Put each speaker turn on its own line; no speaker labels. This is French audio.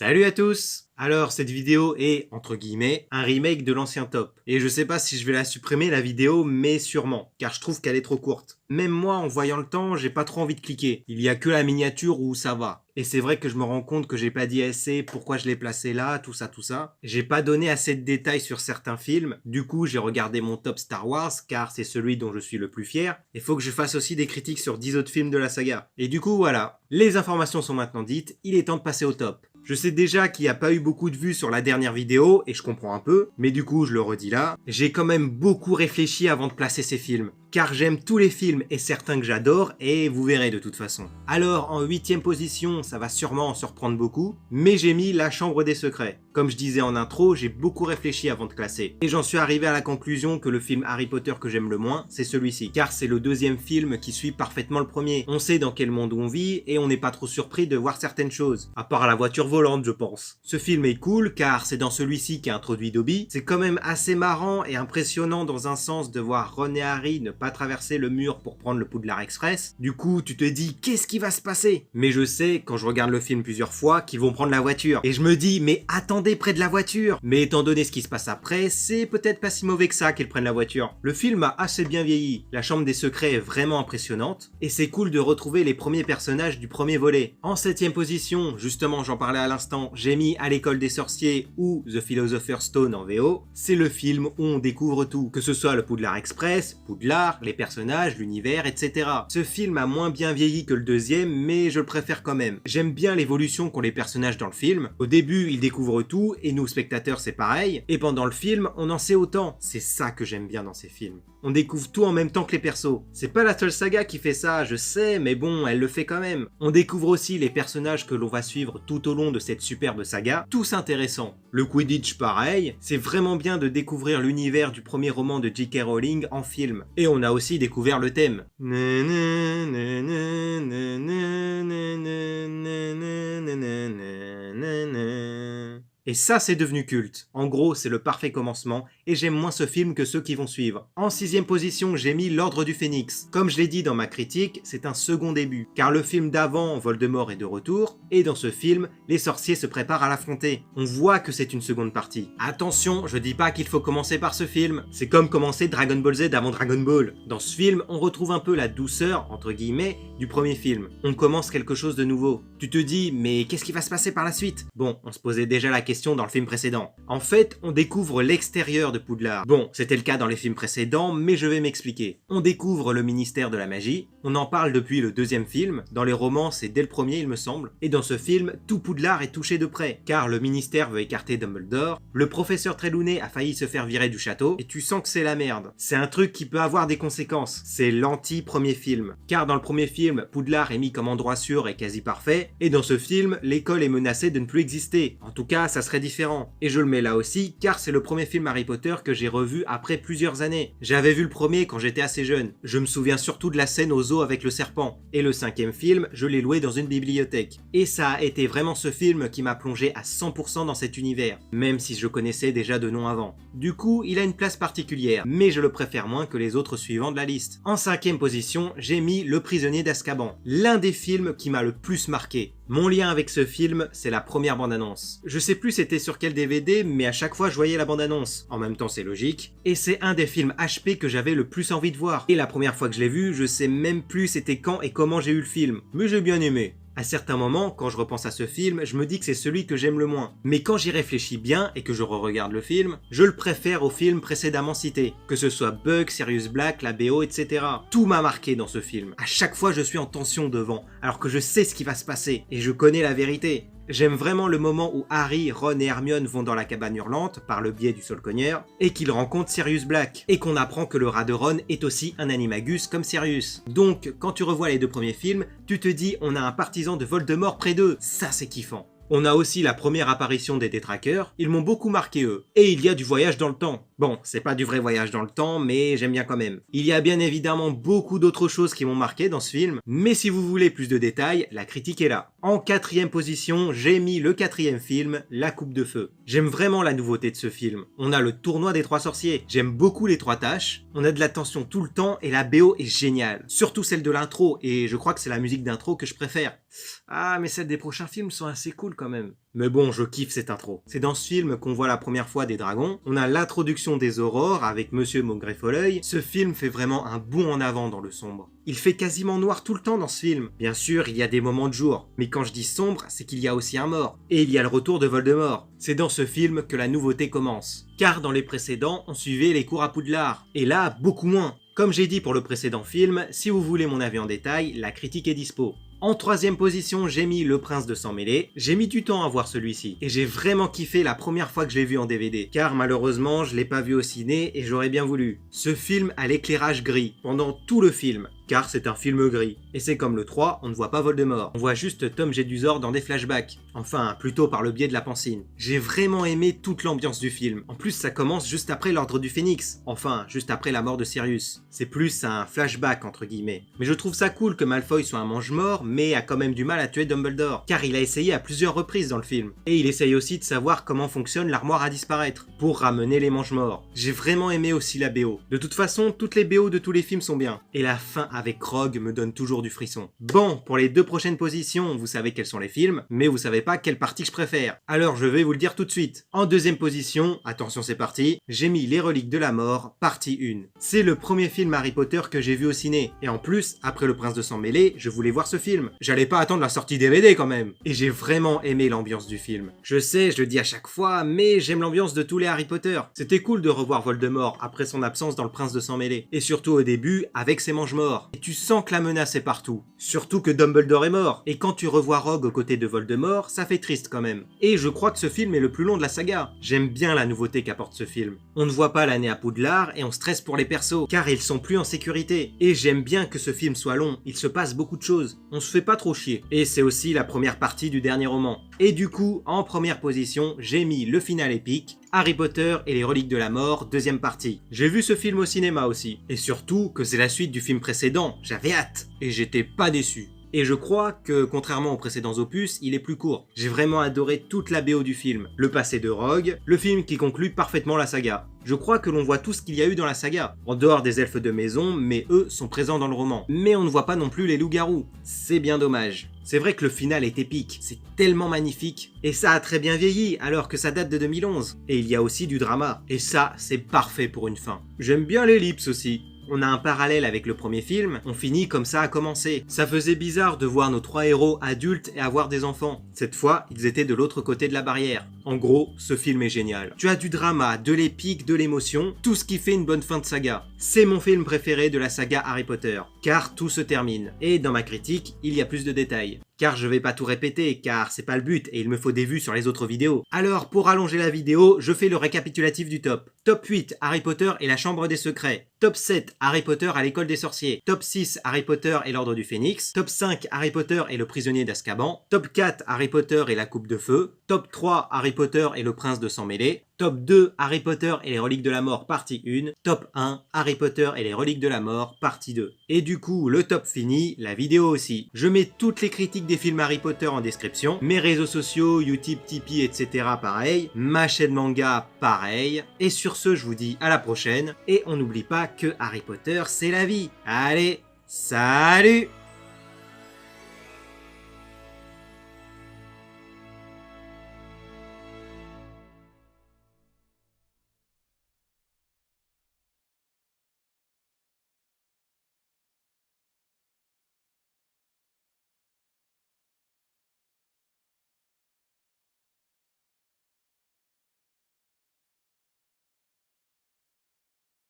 Salut à tous! Alors cette vidéo est, entre guillemets, un remake de l'ancien top. Et je sais pas si je vais la supprimer la vidéo, mais sûrement, car je trouve qu'elle est trop courte. Même moi, en voyant le temps, j'ai pas trop envie de cliquer. Il y a que la miniature où ça va. Et c'est vrai que je me rends compte que j'ai pas dit assez pourquoi je l'ai placé là, tout ça. J'ai pas donné assez de détails sur certains films. Du coup, j'ai regardé mon top Star Wars, car c'est celui dont je suis le plus fier. Et faut que je fasse aussi des critiques sur 10 autres films de la saga. Et du coup, voilà. Les informations sont maintenant dites, il est temps de passer au top. Je sais déjà qu'il n'y a pas eu beaucoup de vues sur la dernière vidéo, et je comprends un peu, mais du coup je le redis là, j'ai quand même beaucoup réfléchi avant de placer ces films, car j'aime tous les films et certains que j'adore, et vous verrez de toute façon. Alors en 8ème position, ça va sûrement en surprendre beaucoup, mais j'ai mis La Chambre des Secrets. Comme je disais en intro, j'ai beaucoup réfléchi avant de classer, et j'en suis arrivé à la conclusion que le film Harry Potter que j'aime le moins, c'est celui-ci, car c'est le deuxième film qui suit parfaitement le premier. On sait dans quel monde on vit, et on n'est pas trop surpris de voir certaines choses, à part la voiture volante je pense. Ce film est cool car c'est dans celui-ci qu'a introduit Dobby. C'est quand même assez marrant et impressionnant dans un sens de voir Ron et Harry ne pas traverser le mur pour prendre le Poudlard Express. Du coup tu te dis qu'est-ce qui va se passer? Mais je sais quand je regarde le film plusieurs fois qu'ils vont prendre la voiture. Et je me dis mais attendez près de la voiture. Mais étant donné ce qui se passe après, c'est peut-être pas si mauvais que ça qu'ils prennent la voiture. Le film a assez bien vieilli. La Chambre des Secrets est vraiment impressionnante. Et c'est cool de retrouver les premiers personnages du premier volet. En 7ème position, justement j'en parlais à l'instant, j'ai mis À l'école des sorciers ou The Philosopher's Stone en VO, c'est le film où on découvre tout, que ce soit le Poudlard Express, Poudlard, les personnages, l'univers, etc. Ce film a moins bien vieilli que le deuxième, mais je le préfère quand même. J'aime bien l'évolution qu'ont les personnages dans le film. Au début, ils découvrent tout, et nous spectateurs c'est pareil, et pendant le film, on en sait autant. C'est ça que j'aime bien dans ces films. On découvre tout en même temps que les persos. C'est pas la seule saga qui fait ça, je sais, mais bon, elle le fait quand même. On découvre aussi les personnages que l'on va suivre tout au long de cette superbe saga, tous intéressants. Le Quidditch pareil, c'est vraiment bien de découvrir l'univers du premier roman de J.K. Rowling en film. Et on a aussi découvert le thème. Et ça c'est devenu culte. En gros c'est le parfait commencement et j'aime moins ce film que ceux qui vont suivre. En 6ème position j'ai mis L'Ordre du Phénix. Comme je l'ai dit dans ma critique, c'est un second début. Car le film d'avant, Voldemort est de retour, et dans ce film, les sorciers se préparent à l'affronter. On voit que c'est une seconde partie. Attention, je dis pas qu'il faut commencer par ce film. C'est comme commencer Dragon Ball Z avant Dragon Ball. Dans ce film, on retrouve un peu la douceur, entre guillemets, du premier film. On commence quelque chose de nouveau. Tu te dis, mais qu'est-ce qui va se passer par la suite? Bon, on se posait déjà la question dans le film précédent. En fait, on découvre l'extérieur de Poudlard. Bon, c'était le cas dans les films précédents, mais je vais m'expliquer. On découvre le ministère de la magie, on en parle depuis le deuxième film, dans les romans c'est dès le premier il me semble, et dans ce film, tout Poudlard est touché de près, car le ministère veut écarter Dumbledore, le professeur Trelawney a failli se faire virer du château, et tu sens que c'est la merde. C'est un truc qui peut avoir des conséquences, c'est l'anti-premier film. Car dans le premier film, Poudlard est mis comme endroit sûr et quasi parfait, et dans ce film, l'école est menacée de ne plus exister. En tout cas, ça serait différent. Et je le mets là aussi, car c'est le premier film Harry Potter que j'ai revu après plusieurs années. J'avais vu le premier quand j'étais assez jeune. Je me souviens surtout de la scène au zoo avec le serpent. Et le 5e film, je l'ai loué dans une bibliothèque. Et ça a été vraiment ce film qui m'a plongé à 100% dans cet univers, même si je connaissais déjà de nom avant. Du coup, il a une place particulière, mais je le préfère moins que les autres suivants de la liste. En 5e position, j'ai mis Le Prisonnier d'Azkaban, l'un des films qui m'a le plus marqué. Mon lien avec ce film, c'est la première bande-annonce. Je sais plus c'était sur quel DVD, mais à chaque fois je voyais la bande-annonce. En même temps c'est logique. Et c'est un des films HP que j'avais le plus envie de voir. Et la première fois que je l'ai vu, je sais même plus c'était quand et comment j'ai eu le film. Mais j'ai bien aimé. À certains moments, quand je repense à ce film, je me dis que c'est celui que j'aime le moins. Mais quand j'y réfléchis bien et que je re-regarde le film, je le préfère au film précédemment cité. Que ce soit Bugs, Sirius Black, la BO, etc. Tout m'a marqué dans ce film. À chaque fois, je suis en tension devant, alors que je sais ce qui va se passer, et je connais la vérité. J'aime vraiment le moment où Harry, Ron et Hermione vont dans la cabane hurlante, par le biais du Solcogneur, et qu'ils rencontrent Sirius Black, et qu'on apprend que le rat de Ron est aussi un animagus comme Sirius. Donc, quand tu revois les deux premiers films, tu te dis on a un partisan de Voldemort près d'eux, ça c'est kiffant. On a aussi la première apparition des détraqueurs, ils m'ont beaucoup marqué eux. Et il y a du voyage dans le temps. Bon, c'est pas du vrai voyage dans le temps, mais j'aime bien quand même. Il y a bien évidemment beaucoup d'autres choses qui m'ont marqué dans ce film, mais si vous voulez plus de détails, la critique est là. En 4e position, j'ai mis le 4e film, La Coupe de Feu. J'aime vraiment la nouveauté de ce film. On a le tournoi des 3 sorciers, j'aime beaucoup les 3 tâches, on a de la tension tout le temps et la BO est géniale. Surtout celle de l'intro, et je crois que c'est la musique d'intro que je préfère. Ah, mais celles des prochains films sont assez cool quand même. Mais bon, je kiffe cette intro. C'est dans ce film qu'on voit la première fois des dragons, on a l'introduction des aurores avec Monsieur Maugréfoleuil. Ce film fait vraiment un bond en avant dans le sombre. Il fait quasiment noir tout le temps dans ce film. Bien sûr, il y a des moments de jour, mais quand je dis sombre, c'est qu'il y a aussi un mort. Et il y a le retour de Voldemort. C'est dans ce film que la nouveauté commence. Car dans les précédents, on suivait les cours à Poudlard. Et là, beaucoup moins. Comme j'ai dit pour le précédent film, si vous voulez mon avis en détail, la critique est dispo. En troisième position, j'ai mis Le Prince de Sang Mêlé. J'ai mis du temps à voir celui-ci, et j'ai vraiment kiffé la première fois que je l'ai vu en DVD, car malheureusement, je l'ai pas vu au ciné et j'aurais bien voulu. Ce film a l'éclairage gris, pendant tout le film, car c'est un film gris. Et c'est comme le 3, on ne voit pas Voldemort, on voit juste Tom Jedusor dans des flashbacks. Enfin, plutôt par le biais de la pancine. J'ai vraiment aimé toute l'ambiance du film. En plus, ça commence juste après l'Ordre du Phénix. Enfin, juste après la mort de Sirius. C'est plus un flashback entre guillemets. Mais je trouve ça cool que Malfoy soit un mange-mort, mais a quand même du mal à tuer Dumbledore, car il a essayé à plusieurs reprises dans le film. Et il essaye aussi de savoir comment fonctionne l'armoire à disparaître, pour ramener les mange-morts. J'ai vraiment aimé aussi la BO. De toute façon, toutes les BO de tous les films sont bien. Et la fin avec Rogue me donne toujours du frisson. Bon, pour les deux prochaines positions, vous savez quels sont les films, mais vous savez pas quelle partie je préfère. Alors je vais vous le dire tout de suite. En deuxième position, attention c'est parti, j'ai mis Les Reliques de la Mort, partie 1. C'est le premier film Harry Potter que j'ai vu au ciné. Et en plus, après Le Prince de Sang Mêlé, je voulais voir ce film. J'allais pas attendre la sortie DVD quand même. Et j'ai vraiment aimé l'ambiance du film. Je sais, je le dis à chaque fois, mais j'aime l'ambiance de tous les Harry Potter. C'était cool de revoir Voldemort après son absence dans Le Prince de Sang Mêlé. Et surtout au début, avec ses mange-morts. Et tu sens que la menace est partout. Surtout que Dumbledore est mort. Et quand tu revois Rogue aux côtés de Voldemort, ça fait triste quand même. Et je crois que ce film est le plus long de la saga. J'aime bien la nouveauté qu'apporte ce film. On ne voit pas l'année à Poudlard et on stresse pour les persos, car ils sont plus en sécurité. Et j'aime bien que ce film soit long, il se passe beaucoup de choses. On se fait pas trop chier. Et c'est aussi la première partie du dernier roman. Et du coup, en première position, j'ai mis le final épique, Harry Potter et les Reliques de la Mort, deuxième partie. J'ai vu ce film au cinéma aussi. Et surtout que c'est la suite du film précédent, j'avais hâte. Et j'étais pas déçu. Et je crois que, contrairement aux précédents opus, il est plus court. J'ai vraiment adoré toute la BO du film. Le passé de Rogue, le film qui conclut parfaitement la saga. Je crois que l'on voit tout ce qu'il y a eu dans la saga, en dehors des elfes de maison, mais eux sont présents dans le roman. Mais on ne voit pas non plus les loups-garous. C'est bien dommage. C'est vrai que le final est épique, c'est tellement magnifique. Et ça a très bien vieilli, alors que ça date de 2011. Et il y a aussi du drama. Et ça, c'est parfait pour une fin. J'aime bien l'ellipse aussi. On a un parallèle avec le premier film, on finit comme ça a commencé. Ça faisait bizarre de voir nos trois héros adultes et avoir des enfants. Cette fois, ils étaient de l'autre côté de la barrière. En gros, ce film est génial. Tu as du drama, de l'épique, de l'émotion, tout ce qui fait une bonne fin de saga. C'est mon film préféré de la saga Harry Potter, car tout se termine. Et dans ma critique, il y a plus de détails. Car je vais pas tout répéter, car c'est pas le but et il me faut des vues sur les autres vidéos. Alors, pour allonger la vidéo, je fais le récapitulatif du top. Top 8, Harry Potter et la Chambre des Secrets. Top 7, Harry Potter à l'École des Sorciers. Top 6, Harry Potter et l'Ordre du Phénix. Top 5, Harry Potter et le Prisonnier d'Azkaban. Top 4, Harry Potter et la Coupe de Feu. Top 3, Harry Potter et le Prince de Sang Mêlé. Top 2, Harry Potter et les Reliques de la Mort, partie 1. Top 1, Harry Potter et les Reliques de la Mort, partie 2. Et du coup, le top fini, la vidéo aussi. Je mets toutes les critiques des films Harry Potter en description. Mes réseaux sociaux, YouTube, Tipeee, etc. pareil. Ma chaîne manga, pareil. Et sur ce, je vous dis à la prochaine. Et on n'oublie pas que Harry Potter, c'est la vie. Allez, salut!